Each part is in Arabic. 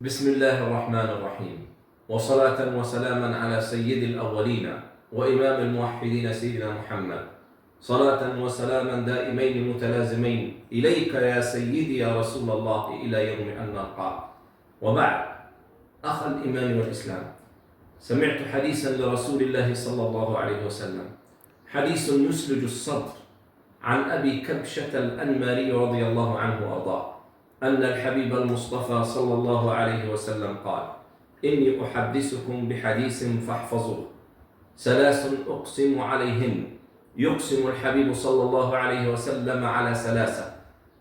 بسم الله الرحمن الرحيم، وصلاة وسلاما على سيد الأولين وإمام الموحدين سيدنا محمد، صلاة وسلاما دائمين متلازمين إليك يا سيدي يا رسول الله إلى يوم أن نلقاك. وبعد، أخ الإيمان والإسلام، سمعت حديثا لرسول الله صلى الله عليه وسلم، حديث يسلج الصدر، عن أبي كبشة الأنماري رضي الله عنه وأرضاه، أن الحبيب المصطفى صلى الله عليه وسلم قال: إني أحدثكم بحديث فاحفظوه، ثلاث أقسم عليهن. يقسم الحبيب صلى الله عليه وسلم على ثلاثة: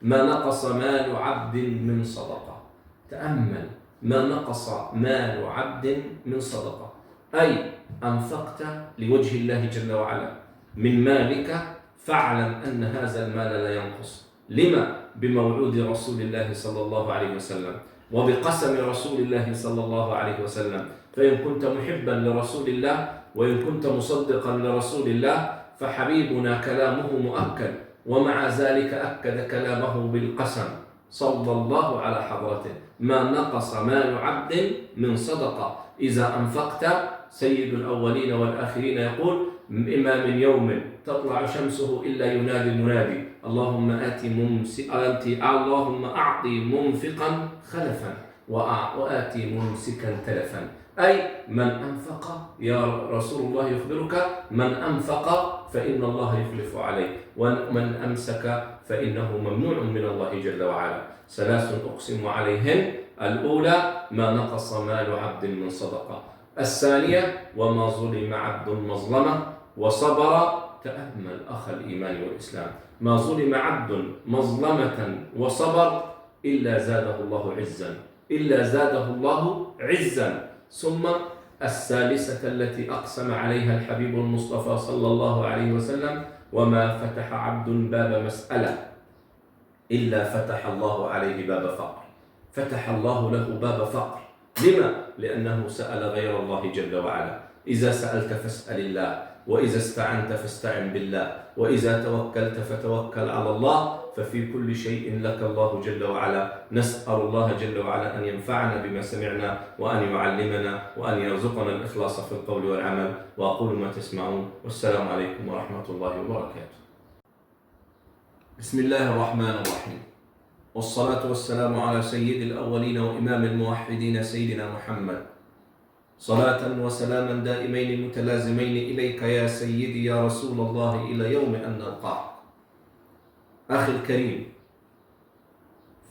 ما نقص مال عبد من صدقة. تأمل، ما نقص مال عبد من صدقة، أي أنفقت لوجه الله جل وعلا من مالك، فاعلم أن هذا المال لا ينقص. لما؟ بموعود رسول الله صلى الله عليه وسلم وبقسم رسول الله صلى الله عليه وسلم. فإن كنت محبا لرسول الله وإن كنت مصدقا لرسول الله فحبيبنا كلامه مؤكد، ومع ذلك أكد كلامه بالقسم صلى الله على حضرته: ما نقص مال عبد من صدقة. إذا أنفقت، سيد الأولين والآخرين يقول: إما من يوم تطلع شمسه إلا ينادي المنادي: اللهم أعطي منفقا خلفا وآتي ممسكا تلفا. أي من أنفق، يا رسول الله يخبرك: من أنفق فإن الله يخلف عليه، ومن أمسك فإنه ممنوع من الله جل وعلا. ثلاث أقسم عليهن: الأولى ما نقص مال عبد من صدقة، الثانية وما ظلم عبد مظلمة وصبر. تأمل أخ الإيمان والإسلام، ما ظلم عبد مظلمة وصبر إلا زاده الله عزا، إلا زاده الله عزا. ثم الثالثة التي أقسم عليها الحبيب المصطفى صلى الله عليه وسلم: وما فتح عبد باب مسألة إلا فتح الله عليه باب فقر. فتح الله له باب فقر. لما؟ لأنه سأل غير الله جل وعلا. إذا سألت فاسأل الله، وإذا استعنت فاستعن بالله، وإذا توكلت فتوكل على الله، ففي كل شيء لك الله جل وعلا. نسأل الله جل وعلا أن ينفعنا بما سمعنا، وأن يعلمنا، وأن يرزقنا الإخلاص في القول والعمل. وأقول ما تسمعون، والسلام عليكم ورحمة الله وبركاته. بسم الله الرحمن الرحيم، والصلاة والسلام على سيد الأولين وإمام الموحدين سيدنا محمد، صلاة وسلاما دائمين متلازمين إليك يا سيدي يا رسول الله إلى يوم أن نلقاك. أخي الكريم،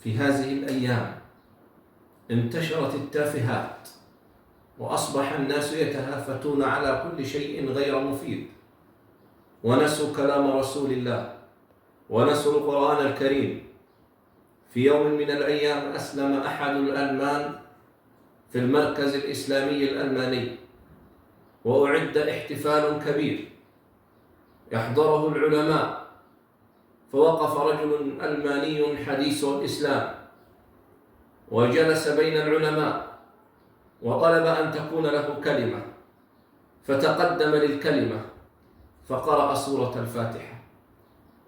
في هذه الأيام انتشرت التافهات، وأصبح الناس يتهافتون على كل شيء غير مفيد، ونسوا كلام رسول الله، ونسوا القرآن الكريم. في يوم من الأيام أسلم أحد الألمان في المركز الإسلامي الألماني، وأعد احتفال كبير يحضره العلماء، فوقف رجل ألماني حديث الإسلام وجلس بين العلماء وطلب أن تكون له كلمة، فتقدم للكلمة فقرأ سورة الفاتحة،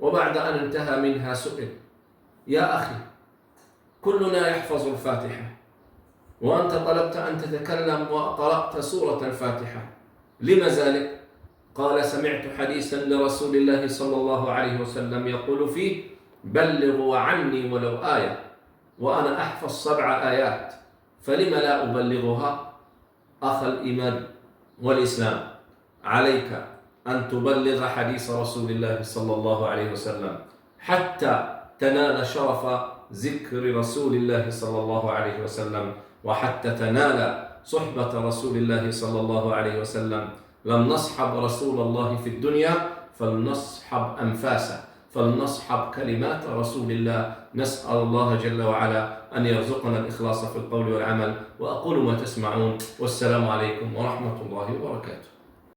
وبعد أن انتهى منها سئل: يا أخي، كلنا يحفظ الفاتحة، وأنت طلبت أن تتكلم وقرأت سورة الفاتحة، لما ذلك؟ قال: سمعت حديثا لرسول الله صلى الله عليه وسلم يقول فيه: بلغوا عني ولو آية، وأنا أحفظ 7 آيات، فلم لا أبلغها؟ أخ الإيمان والإسلام، عليك أن تبلغ حديث رسول الله صلى الله عليه وسلم حتى تنال شرف ذكر رسول الله صلى الله عليه وسلم، وحتى تنال صحبة رسول الله صلى الله عليه وسلم. لم نصحب رسول الله في الدنيا، فلنصحب أنفاسه، فلنصحب كلمات رسول الله. نسأل الله جل وعلا أن يرزقنا الإخلاص في القول والعمل. وأقول ما تسمعون، والسلام عليكم ورحمة الله وبركاته.